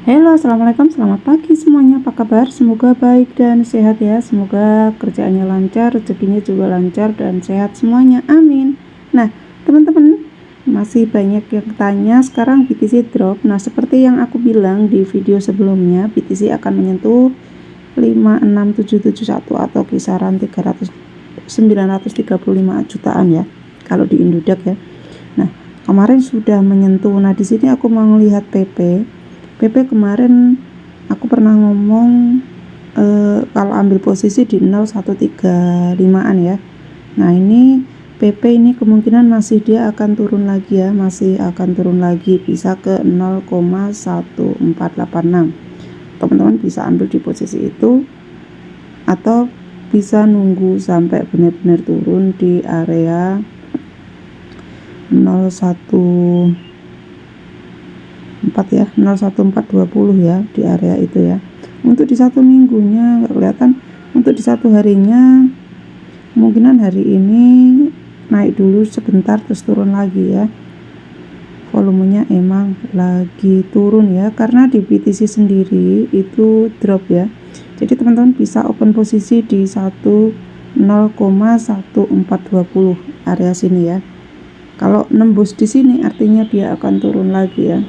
Halo, assalamualaikum, selamat pagi semuanya. Apa kabar? Semoga baik dan sehat ya. Semoga kerjaannya lancar, rezekinya juga lancar dan sehat semuanya. Amin. Nah, teman-teman, masih banyak yang tanya sekarang BTC drop. Nah, seperti yang aku bilang di video sebelumnya, BTC akan menyentuh 56771 atau kisaran 935 jutaan ya. Kalau di Indodax ya. Nah, kemarin sudah menyentuh. Nah, di sini aku mau melihat PP kemarin aku pernah ngomong kalau ambil posisi di 0135an ya. Nah, ini PP ini kemungkinan masih dia akan turun lagi ya, masih akan turun lagi, bisa ke 0,1486. Teman-teman bisa ambil di posisi itu atau bisa nunggu sampai benar-benar turun di area 014 ya, 01420 ya, di area itu ya. Untuk di satu minggunya nggak kelihatan. Untuk di satu harinya kemungkinan hari ini naik dulu sebentar terus turun lagi ya. Volumenya emang lagi turun ya, karena di BTC sendiri itu drop ya. Jadi teman-teman bisa open posisi di 0,1420 area sini ya. Kalau nembus di sini artinya dia akan turun lagi ya,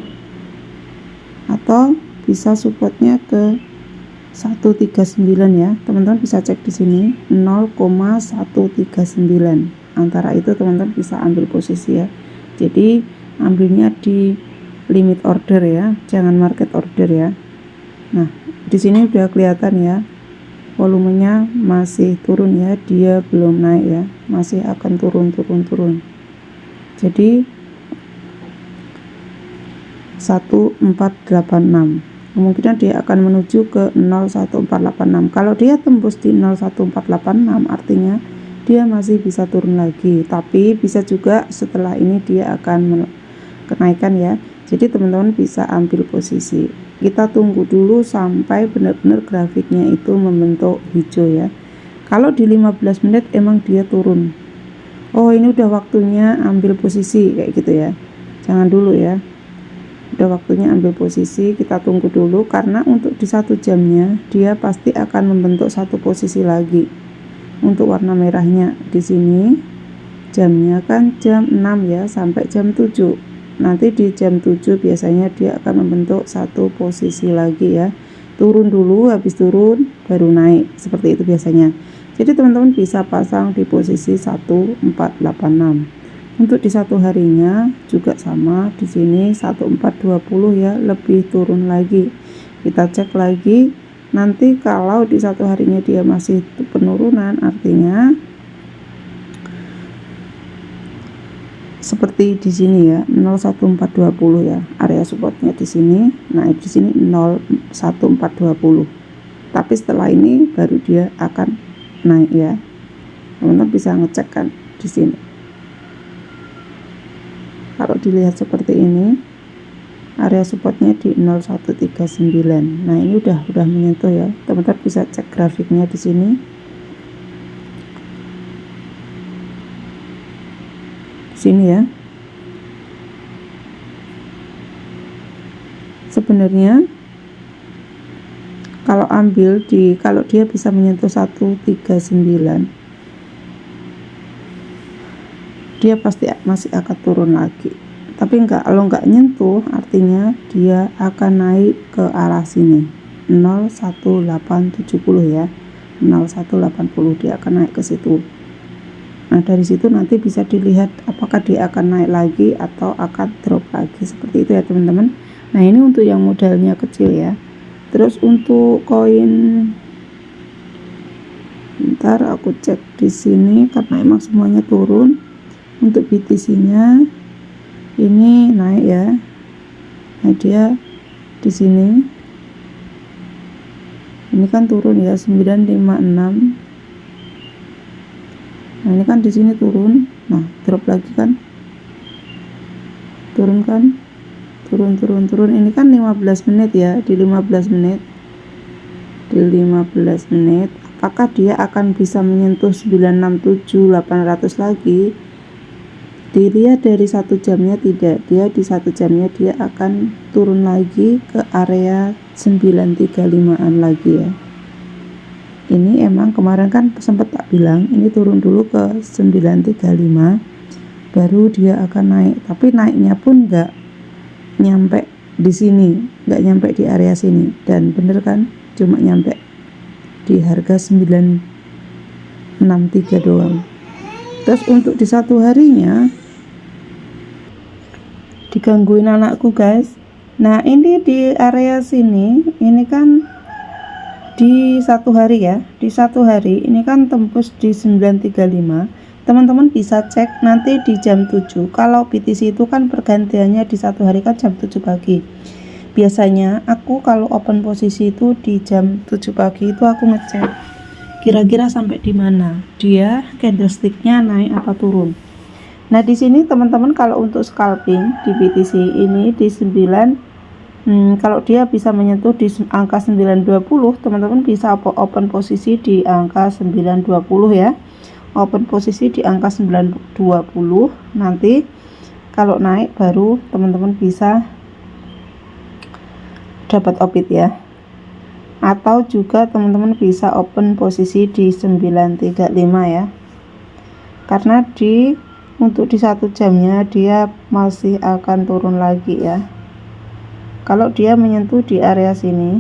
atau bisa supportnya ke 139 ya. Teman-teman bisa cek di sini 0,139. Antara itu teman-teman bisa ambil posisi ya. Jadi ambilnya di limit order ya, jangan market order ya. Nah, di sini udah kelihatan ya, volumenya masih turun ya, dia belum naik ya, masih akan turun. Jadi 1486, kemungkinan dia akan menuju ke 01486. Kalau dia tembus di 01486 artinya dia masih bisa turun lagi, tapi bisa juga setelah ini dia akan kenaikan ya. Jadi teman-teman bisa ambil posisi. Kita tunggu dulu sampai benar-benar grafiknya itu membentuk hijau ya. Kalau di 15 menit emang dia turun, oh ini udah waktunya ambil posisi kayak gitu ya, jangan dulu ya. Udah waktunya ambil posisi, kita tunggu dulu, karena untuk di 1 jamnya dia pasti akan membentuk satu posisi lagi. Untuk warna merahnya di sini jamnya kan jam 6 ya sampai jam 7. Nanti di jam 7 biasanya dia akan membentuk satu posisi lagi ya. Turun dulu, habis turun baru naik, seperti itu biasanya. Jadi teman-teman bisa pasang di posisi 1486. Untuk di satu harinya juga sama, di sini 1420 ya, lebih turun lagi. Kita cek lagi nanti. Kalau di satu harinya dia masih penurunan, artinya seperti di sini ya, 01420 ya, area supportnya di sini. Nah, di sini 01420. Tapi setelah ini baru dia akan naik ya. Teman-teman bisa ngecek kan di sini. Kalau dilihat seperti ini, area supportnya di 0139. Nah, ini udah menyentuh ya. Teman-teman bisa cek grafiknya di sini. Di sini ya. Sebenarnya kalau kalau dia bisa menyentuh 139, dia pasti masih akan turun lagi. Tapi kalau nggak nyentuh artinya dia akan naik ke arah sini 01870 ya, 0180 dia akan naik ke situ. Nah, dari situ nanti bisa dilihat apakah dia akan naik lagi atau akan drop lagi, seperti itu ya teman-teman. Nah, ini untuk yang modalnya kecil ya. Terus untuk koin, ntar aku cek di sini karena emang semuanya turun. Untuk BTC-nya ini naik ya. Nah, dia di sini ini kan turun ya, 956. Nah, ini kan di sini turun. Nah, drop lagi kan. Turun kan? Turun. Ini kan 15 menit ya, di 15 menit. Di 15 menit apakah dia akan bisa menyentuh 967.800 lagi? dilihat dari 1 jamnya tidak, dia di 1 jamnya dia akan turun lagi ke area 935an lagi ya. Ini emang kemarin kan sempat tak bilang ini turun dulu ke 935 baru dia akan naik, tapi naiknya pun nggak nyampe di sini, nggak nyampe di area sini, dan bener kan cuma nyampe di harga 963 doang. Terus untuk di satu harinya digangguin anakku guys. Nah ini di area sini, ini kan di satu hari ya, di satu hari ini kan tembus di 935. Teman-teman bisa cek nanti di jam 7. Kalau BTC itu kan pergantiannya di satu hari kan jam 7 pagi. Biasanya aku kalau open posisi itu di jam 7 pagi itu aku ngecek kira-kira sampai di mana dia candlesticknya naik apa turun. Nah di sini teman-teman kalau untuk scalping di BTC ini di 9 kalau dia bisa menyentuh di angka 920, teman-teman bisa open posisi di angka 920 ya. Open posisi di angka 920, nanti kalau naik baru teman-teman bisa dapat opit ya. Atau juga teman-teman bisa open posisi di 935 ya. Karena untuk di 1 jamnya dia masih akan turun lagi ya. Kalau dia menyentuh di area sini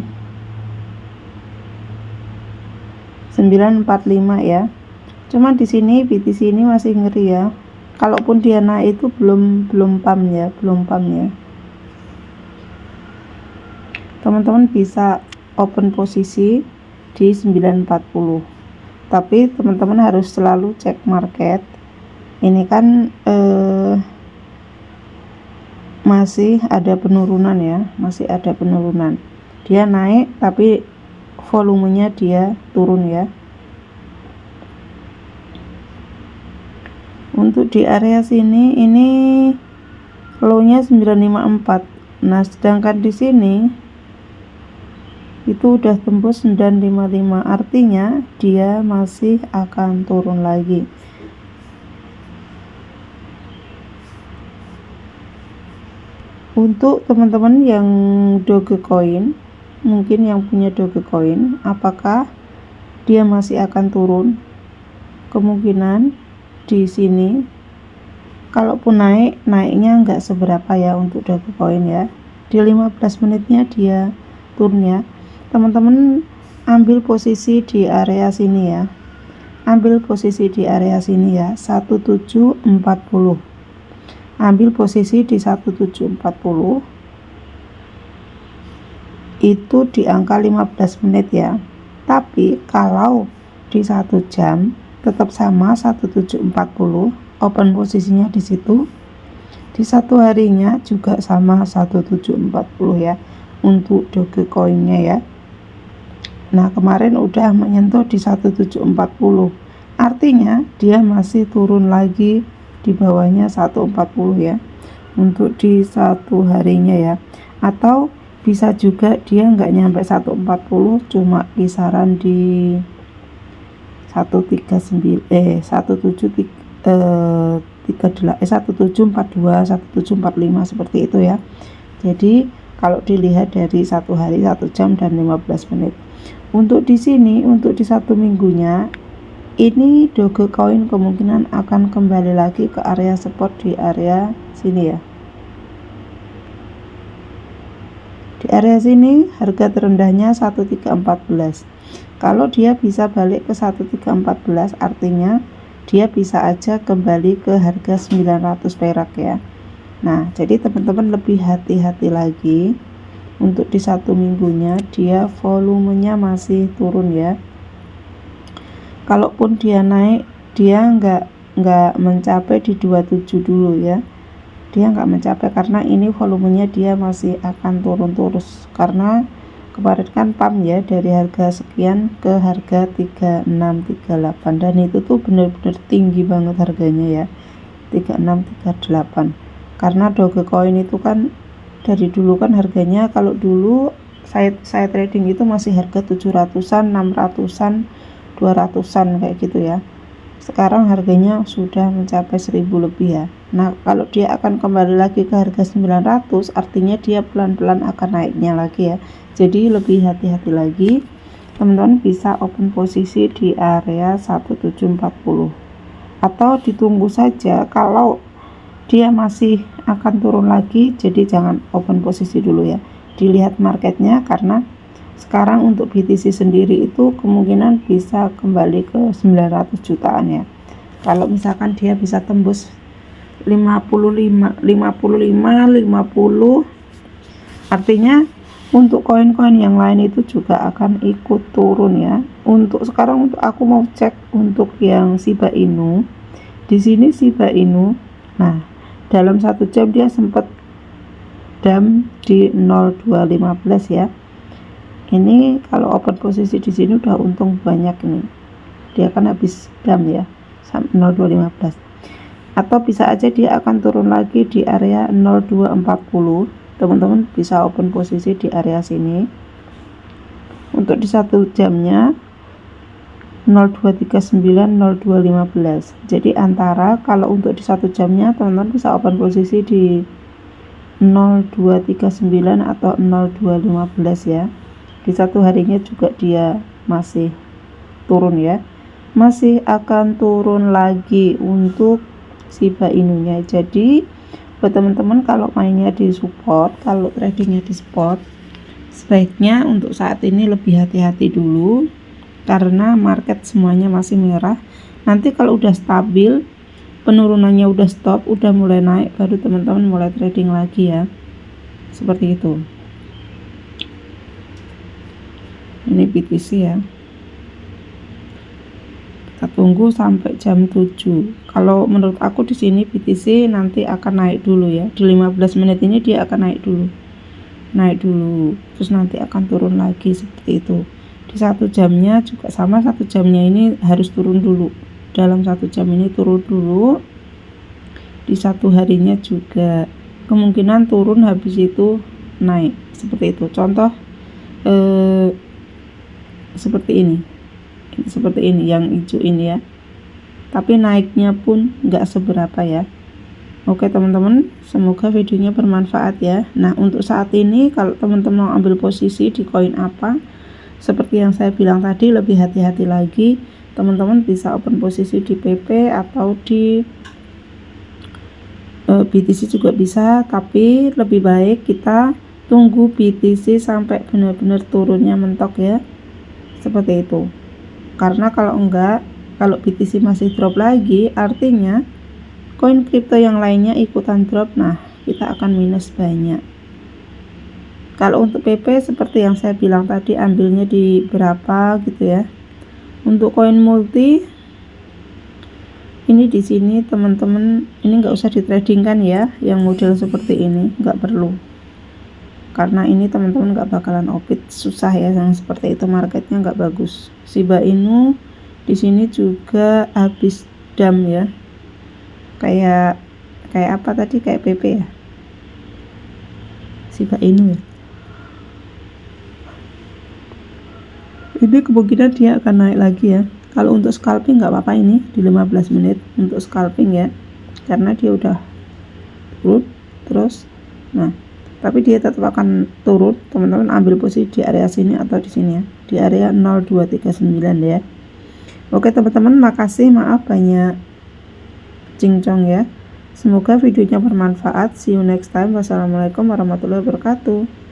945 ya. Cuman di sini BTC ini masih ngeri ya. Kalaupun dia naik itu belum pump ya, Teman-teman bisa open posisi di 940. Tapi teman-teman harus selalu cek market. Ini kan masih ada penurunan ya, masih ada penurunan. Dia naik tapi volumenya dia turun ya. Untuk di area sini ini low-nya 954. Nah, sedangkan di sini itu udah tembus 955, artinya dia masih akan turun lagi. Untuk teman-teman yang Dogecoin, mungkin yang punya Dogecoin, apakah dia masih akan turun? Kemungkinan di sini kalaupun naiknya nggak seberapa ya untuk Dogecoin ya. Di 15 menitnya dia turun ya. Teman-teman ambil posisi di area sini ya. Ambil posisi di area sini ya, 1740. Ambil posisi di 1740. Itu di angka 15 menit ya. Tapi kalau di 1 jam tetap sama 1740, open posisinya di situ. Di satu harinya juga sama 1740 ya untuk Dogecoin-nya ya. Nah, kemarin udah menyentuh di 1740. Artinya dia masih turun lagi di bawahnya 140 ya. Untuk di satu harinya ya. Atau bisa juga dia nggak nyampe 140, cuma kisaran di 1742, 1745 seperti itu ya. Jadi kalau dilihat dari satu hari, 1 jam dan 15 menit. Untuk di sini, untuk di 1 minggunya ini Dogecoin kemungkinan akan kembali lagi ke area support di area sini ya. Di area sini harga terendahnya 1314. Kalau dia bisa balik ke 1314, artinya dia bisa aja kembali ke harga 900 perak ya. Nah, jadi teman-teman lebih hati-hati lagi. Untuk di 1 minggunya dia volumenya masih turun ya. Kalaupun dia naik, dia nggak mencapai di 27 dulu ya. Dia nggak mencapai karena ini volumenya dia masih akan turun terus, karena kemarin kan pump ya dari harga sekian ke harga 3638, dan itu tuh bener-bener tinggi banget harganya ya, 3638. Karena Dogecoin itu kan dari dulu kan harganya, kalau dulu saya trading itu masih harga 700-an, 600-an, 200-an kayak gitu ya. Sekarang harganya sudah mencapai 1000 lebih ya. Nah, kalau dia akan kembali lagi ke harga 900, artinya dia pelan-pelan akan naiknya lagi ya. Jadi lebih hati-hati lagi. Teman-teman bisa open posisi di area 1740 atau ditunggu saja. Kalau dia masih akan turun lagi, jadi jangan open posisi dulu ya, dilihat marketnya, karena sekarang untuk BTC sendiri itu kemungkinan bisa kembali ke 900 jutaan ya. Kalau misalkan dia bisa tembus 55, 50, artinya untuk koin-koin yang lain itu juga akan ikut turun ya. Untuk sekarang untuk aku mau cek untuk yang Shiba Inu. Di sini Shiba Inu, nah dalam 1 jam dia sempat dump di 0215 ya. Ini kalau open posisi di sini udah untung banyak nih. Dia kan habis dump ya 0215. Atau bisa aja dia akan turun lagi di area 0240. Teman-teman bisa open posisi di area sini. Untuk di 1 jamnya 0239 0215. Jadi antara kalau untuk di 1 jamnya teman-teman bisa open posisi di 0239 atau 0215 ya. Di 1 harinya juga dia masih turun ya, masih akan turun lagi untuk Shiba Inunya. Jadi buat teman-teman kalau mainnya di support, kalau tradingnya di spot, sebaiknya untuk saat ini lebih hati-hati dulu karena market semuanya masih merah. Nanti kalau udah stabil, penurunannya udah stop, udah mulai naik, baru teman-teman mulai trading lagi ya, seperti itu. Ini BTC ya, kita tunggu sampai jam 7. Kalau menurut aku di sini BTC nanti akan naik dulu ya, di 15 menit ini dia akan naik dulu, terus nanti akan turun lagi seperti itu. Di 1 jamnya juga sama, 1 jamnya ini harus turun dulu, dalam 1 jam ini turun dulu. Di 1 harinya juga kemungkinan turun, habis itu naik seperti itu. Contoh seperti ini yang hijau ini ya, tapi naiknya pun nggak seberapa ya. Oke teman-teman, semoga videonya bermanfaat ya. Nah untuk saat ini kalau teman-teman mau ambil posisi di koin apa, seperti yang saya bilang tadi, lebih hati-hati lagi. Teman-teman bisa open posisi di PP atau di BTC juga bisa, tapi lebih baik kita tunggu BTC sampai benar-benar turunnya mentok ya, seperti itu. Karena kalau enggak, kalau BTC masih drop lagi, artinya koin kripto yang lainnya ikutan drop. Nah kita akan minus banyak. Kalau untuk PP seperti yang saya bilang tadi, ambilnya di berapa gitu ya. Untuk koin multi ini di sini teman-teman, ini nggak usah ditradingkan ya, yang model seperti ini nggak perlu, karena ini teman-teman nggak bakalan opit, susah ya yang seperti itu, marketnya nggak bagus. Shiba Inu di sini juga habis dump ya, kayak apa tadi, kayak PP ya, Shiba Inu ya. Ini kemungkinan dia akan naik lagi ya. Kalau untuk scalping nggak apa-apa ini di 15 menit untuk scalping ya, karena dia udah turun terus. Nah tapi dia tetap akan turun, teman-teman ambil posisi di area sini atau di sini ya, di area 0239 ya. Oke teman-teman, makasih, maaf banyak cincong ya. Semoga videonya bermanfaat. See you next time. Wassalamualaikum warahmatullahi wabarakatuh.